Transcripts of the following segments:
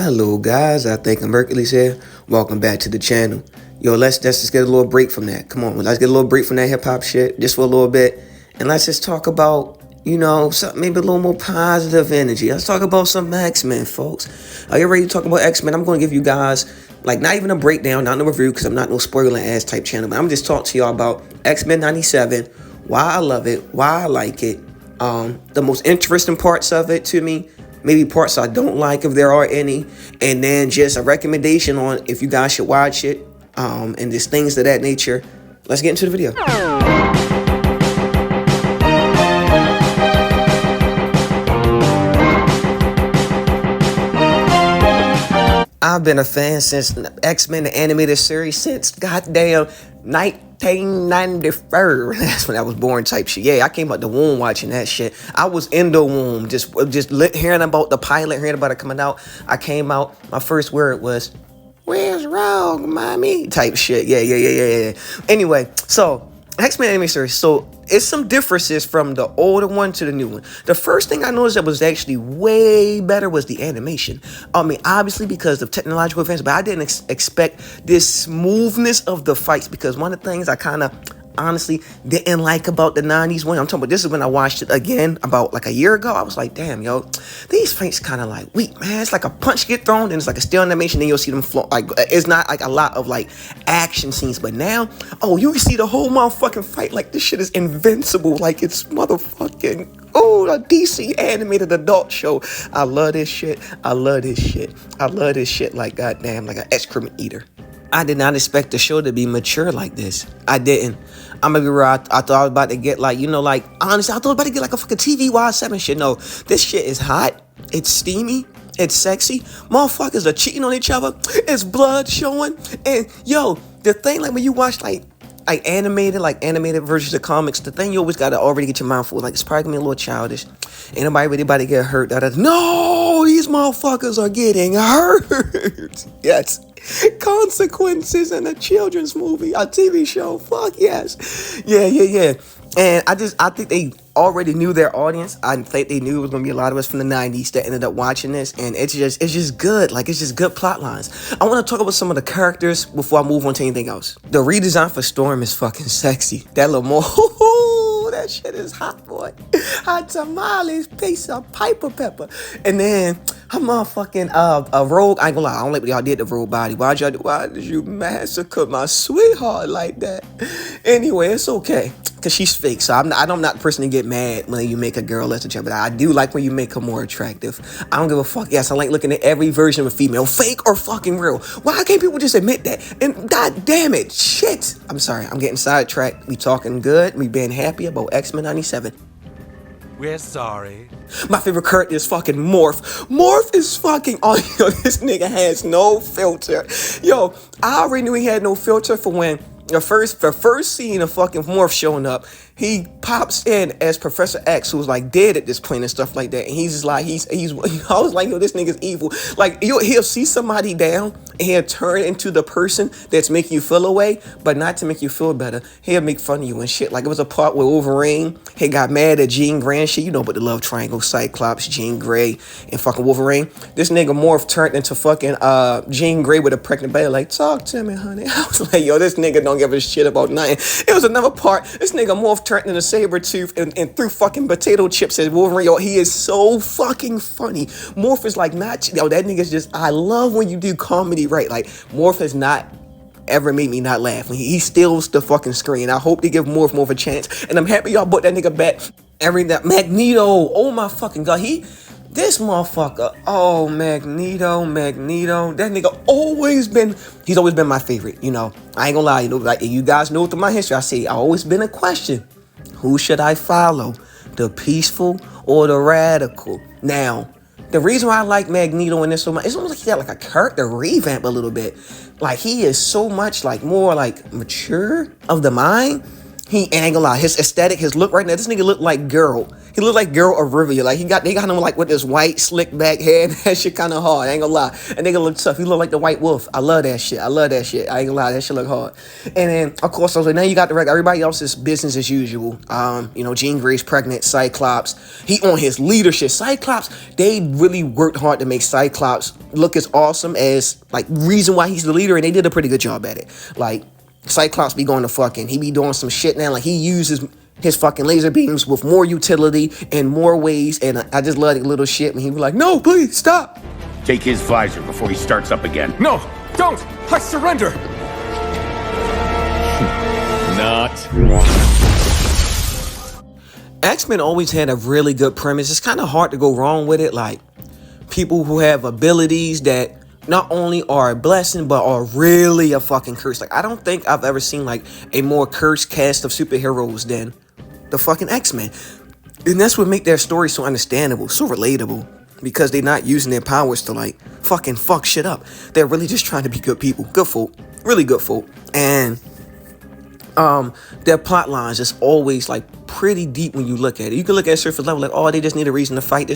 Hello guys, I think I'm Hercules here. Welcome back to the channel. Yo, let's just get a little break from that. Come on, let's get a little break from that hip hop shit just for a little bit. And let's just talk about, something maybe a little more positive energy. Let's talk about some X-Men, folks. Are you ready to talk about X-Men? I'm going to give you guys, not even a breakdown, not no review, because I'm not no spoiler ass type channel, but I'm just talking to y'all about X-Men 97, why I love it, why I like it, the most interesting parts of it to me, maybe parts I don't like if there are any, and then just a recommendation on if you guys should watch it, and just things of that nature. Let's get into the video. I've been a fan since X-Men the animated series since goddamn 1994. That's when I was born type shit. Yeah, I came out the womb watching that shit. I was in the womb just hearing about the pilot, hearing about it coming out. I came out, my first word was, "Where's Rogue, mommy?" type shit. Yeah. Anyway, so X-Men anime series. So it's some differences from the older one to the new one. The first thing I noticed that was actually way better was the animation. I mean, obviously because of technological advances, but I didn't expect this smoothness of the fights, because one of the things I kind of honestly didn't like about the 90s one, I'm talking about, this is when I watched it again about like a year ago. I was like, damn, yo, these fights kind of like weak, man. It's like a punch get thrown, and it's like a still animation, then you'll see them float. Like, it's not like a lot of like action scenes, but now, oh, you can see the whole motherfucking fight. Like, this shit is invincible. Like, it's motherfucking, oh, a DC animated adult show. I love this shit. I love this shit like goddamn, like an excrement eater. I did not expect the show to be mature like this. I didn't. I'm gonna be real. I thought I was about to get honestly, I thought I was about to get like a fucking TV Y7 shit. No, this shit is hot. It's steamy. It's sexy. Motherfuckers are cheating on each other. It's blood showing. And yo, the thing, like when you watch animated versions of comics, the thing you always gotta already get your mind full. Like, it's probably gonna be a little childish. Ain't nobody really about to get hurt. No, these motherfuckers are getting hurt. Yes. Consequences in a children's movie, a TV show. Fuck yes. Yeah. And I think they already knew their audience. I think they knew it was gonna be a lot of us from the 90s that ended up watching this, and it's just good. Like, it's just good plot lines. I want to talk about some of the characters before I move on to anything else. The redesign for Storm is fucking sexy. That little more that shit is hot, boy. Hot tamales, piece of piper pepper. And then her motherfucking a Rogue. I ain't gonna lie, I don't like what y'all did to Rogue body. Why did you massacre my sweetheart like that? Anyway, it's okay, cause she's fake. So I'm not the person to get mad when you make a girl less attractive. But I do like when you make her more attractive. I don't give a fuck. Yes, I like looking at every version of a female, fake or fucking real. Why can't people just admit that? And god damn it, shit. I'm sorry, I'm getting sidetracked. We talking good. We being happy about X-Men 97. We're sorry. My favorite character is fucking Morph. Morph is fucking, oh, yo, this nigga has no filter. Yo, I already knew he had no filter for when the first scene of fucking Morph showing up. He pops in as Professor X, who's like dead at this point and stuff like that. And he's just like, I was like, yo, this nigga's evil. Like, he'll see somebody down and he'll turn into the person that's making you feel away, but not to make you feel better. He'll make fun of you and shit. Like, it was a part where Wolverine, he got mad at Jean Grey and shit. You know about the love triangle, Cyclops, Jean Grey, and fucking Wolverine. This nigga Morph turned into fucking Jean Grey with a pregnant baby. Like, talk to me, honey. I was like, yo, this nigga don't give a shit about nothing. It was another part. This nigga Morph turned into Sabretooth and threw fucking potato chips at Wolverine. Yo, he is so fucking funny. Morph is like, not, yo, that nigga's just, I love when you do comedy right. Like, Morph has not ever made me not laugh. When he steals the fucking screen. I hope they give Morph more of a chance. And I'm happy y'all brought that nigga back. Magneto, oh my fucking god, this motherfucker, oh, Magneto, that nigga he's always been my favorite, you know. I ain't gonna lie, like, you guys know through my history, I always been a question. Who should I follow? The peaceful or the radical? Now, the reason why I like Magneto in this so much, it's almost like he got like a character revamp a little bit. Like, he is so much like more like mature of the mind. He ain't gonna lie, his aesthetic, his look right now, this nigga look like Girl. He look like Geralt of Rivia. Like they got him like with this white slick back hair. That shit kind of hard. I ain't gonna lie. And nigga look tough. He look like the White Wolf. I love that shit. I ain't gonna lie. That shit look hard. And then of course I was like, now you got the record. Everybody else is business as usual. Jean Grey's pregnant. Cyclops. He on his leadership. Cyclops. They really worked hard to make Cyclops look as awesome as like reason why he's the leader, and they did a pretty good job at it. Like Cyclops be going to fucking. He be doing some shit now. Like he uses his fucking laser beams with more utility and more ways, and I just love that little shit. And he be like, no, please, stop. Take his visor before he starts up again. No, don't! I surrender! Not. X-Men always had a really good premise. It's kind of hard to go wrong with it. Like, people who have abilities that not only are a blessing, but are really a fucking curse. Like, I don't think I've ever seen, like, a more cursed cast of superheroes than the fucking X-Men. And that's what make their story so understandable, so relatable. Because they're not using their powers to, like, fucking fuck shit up. They're really just trying to be good people. Good folk. Really good folk. And their plot lines is always like pretty deep when you look at it. You can look at surface level like, oh, they just need a reason to fight.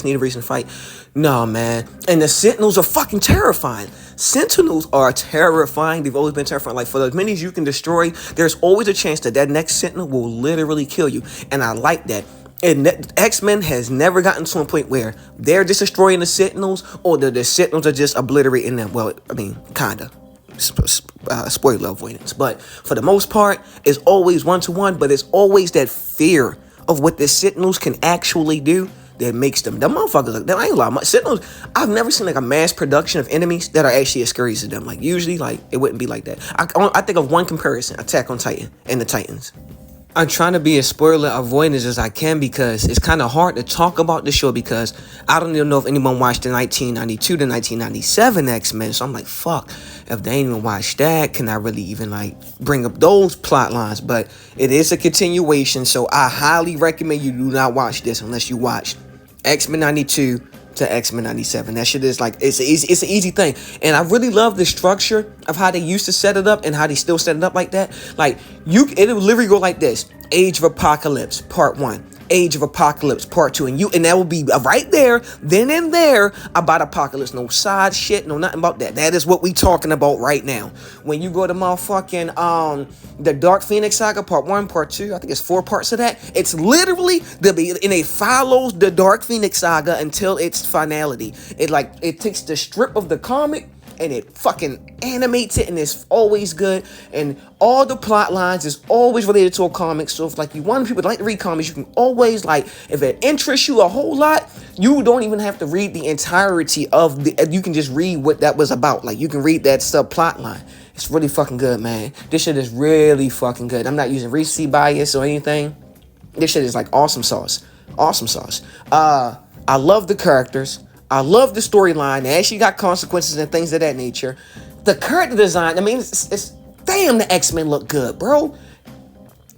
No, man. And the Sentinels are fucking terrifying. Sentinels are terrifying. They've always been terrifying. Like, for as many as you can destroy, there's always a chance that next Sentinel will literally kill you. And I like that. And X-Men has never gotten to a point where they're just destroying the Sentinels or the Sentinels are just obliterating them. Well, I mean, kinda. Spoiler avoidance, but for the most part it's always 1-to-1, but it's always that fear of what the Sentinels can actually do that makes them motherfuckers. Like, I ain't lie, Sentinels, I've never seen like a mass production of enemies that are actually as scary as them. Like usually like it wouldn't be like that. I think of one comparison, Attack on Titan and the Titans. I'm trying to be as spoiler avoidant as I can because it's kind of hard to talk about the show because I don't even know if anyone watched the 1992 to 1997 X-Men. So I'm like, fuck, if they ain't even watched that, can I really even like bring up those plot lines? But it is a continuation, so I highly recommend you do not watch this unless you watch X-Men 92 to X-Men 97. That shit is like, it's an easy thing. And I really love the structure of how they used to set it up and how they still set it up like that. Like, it'll literally go like this: Age of Apocalypse, Part 1. Age of Apocalypse Part 2, and that will be right there, then and there, about Apocalypse. No side shit, no nothing about that. That is what we talking about right now. When you go to motherfucking the Dark Phoenix Saga Part 1, Part 2, I think it's 4 parts of that. It's literally and it follows the Dark Phoenix Saga until its finality. It takes the strip of the comic and it fucking animates it, and it's always good, and all the plot lines is always related to a comic. So if like you want people to like to read comics, you can always, like, if it interests you a whole lot, you don't even have to read the entirety of you can just read what that was about. Like, you can read that subplot line. It's really fucking good, man. This shit is really fucking good. I'm not using recency bias or anything. This shit is like awesome sauce. I love the characters. I love the storyline. They actually got consequences and things of that nature. The character design, I mean, it's damn, the X-Men look good, bro.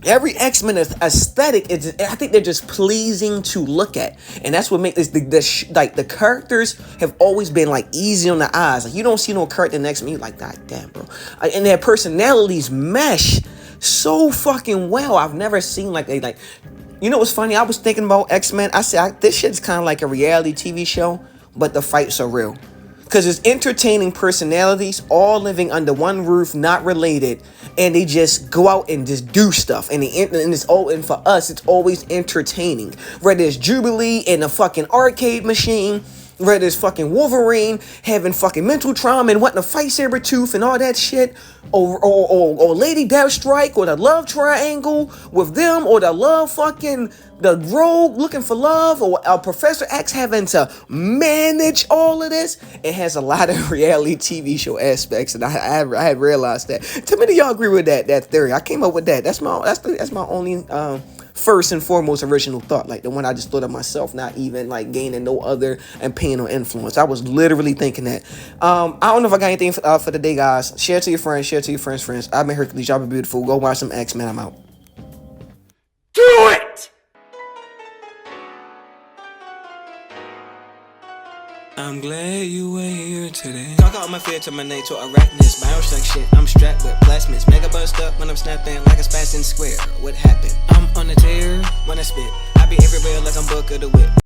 Every X-Men aesthetic, I think they're just pleasing to look at. And that's what makes this, like, the characters have always been, like, easy on the eyes. Like, you don't see no character next to me, like, god damn, bro. And their personalities mesh so fucking well. I've never seen, like, you know what's funny? I was thinking about X-Men. I said, this shit's kind of like a reality TV show, but the fights are real. Because it's entertaining personalities all living under one roof, not related, and they just go out and just do stuff. And for us, it's always entertaining. Whether it's Jubilee in a fucking arcade machine, whether it's fucking Wolverine having fucking mental trauma and wanting to fight Sabretooth and all that shit, or Lady Deathstrike, or the love triangle with them, or the love fucking the Rogue looking for love, or Professor X having to manage all of this. It has a lot of reality TV show aspects, and I had realized that. Too many of y'all agree with that theory. I came up with that. That's my only first and foremost original thought, like the one I just thought of myself, not even like gaining no other opinion or influence. I was literally thinking that. I don't know if I got anything for the day, guys. Share to your friends, friends. I've been Hercules, y'all be beautiful. Go watch some X-Men. I'm out. Do it! I'm glad you were here today. Talk out my fear to my nature, arachnus, bioshock shit. I'm strapped with plasmids, mega bust up when I'm snapping like a spastin square. What happened? I'm on a tear when I spit. I be everywhere like I'm Booker the Whip.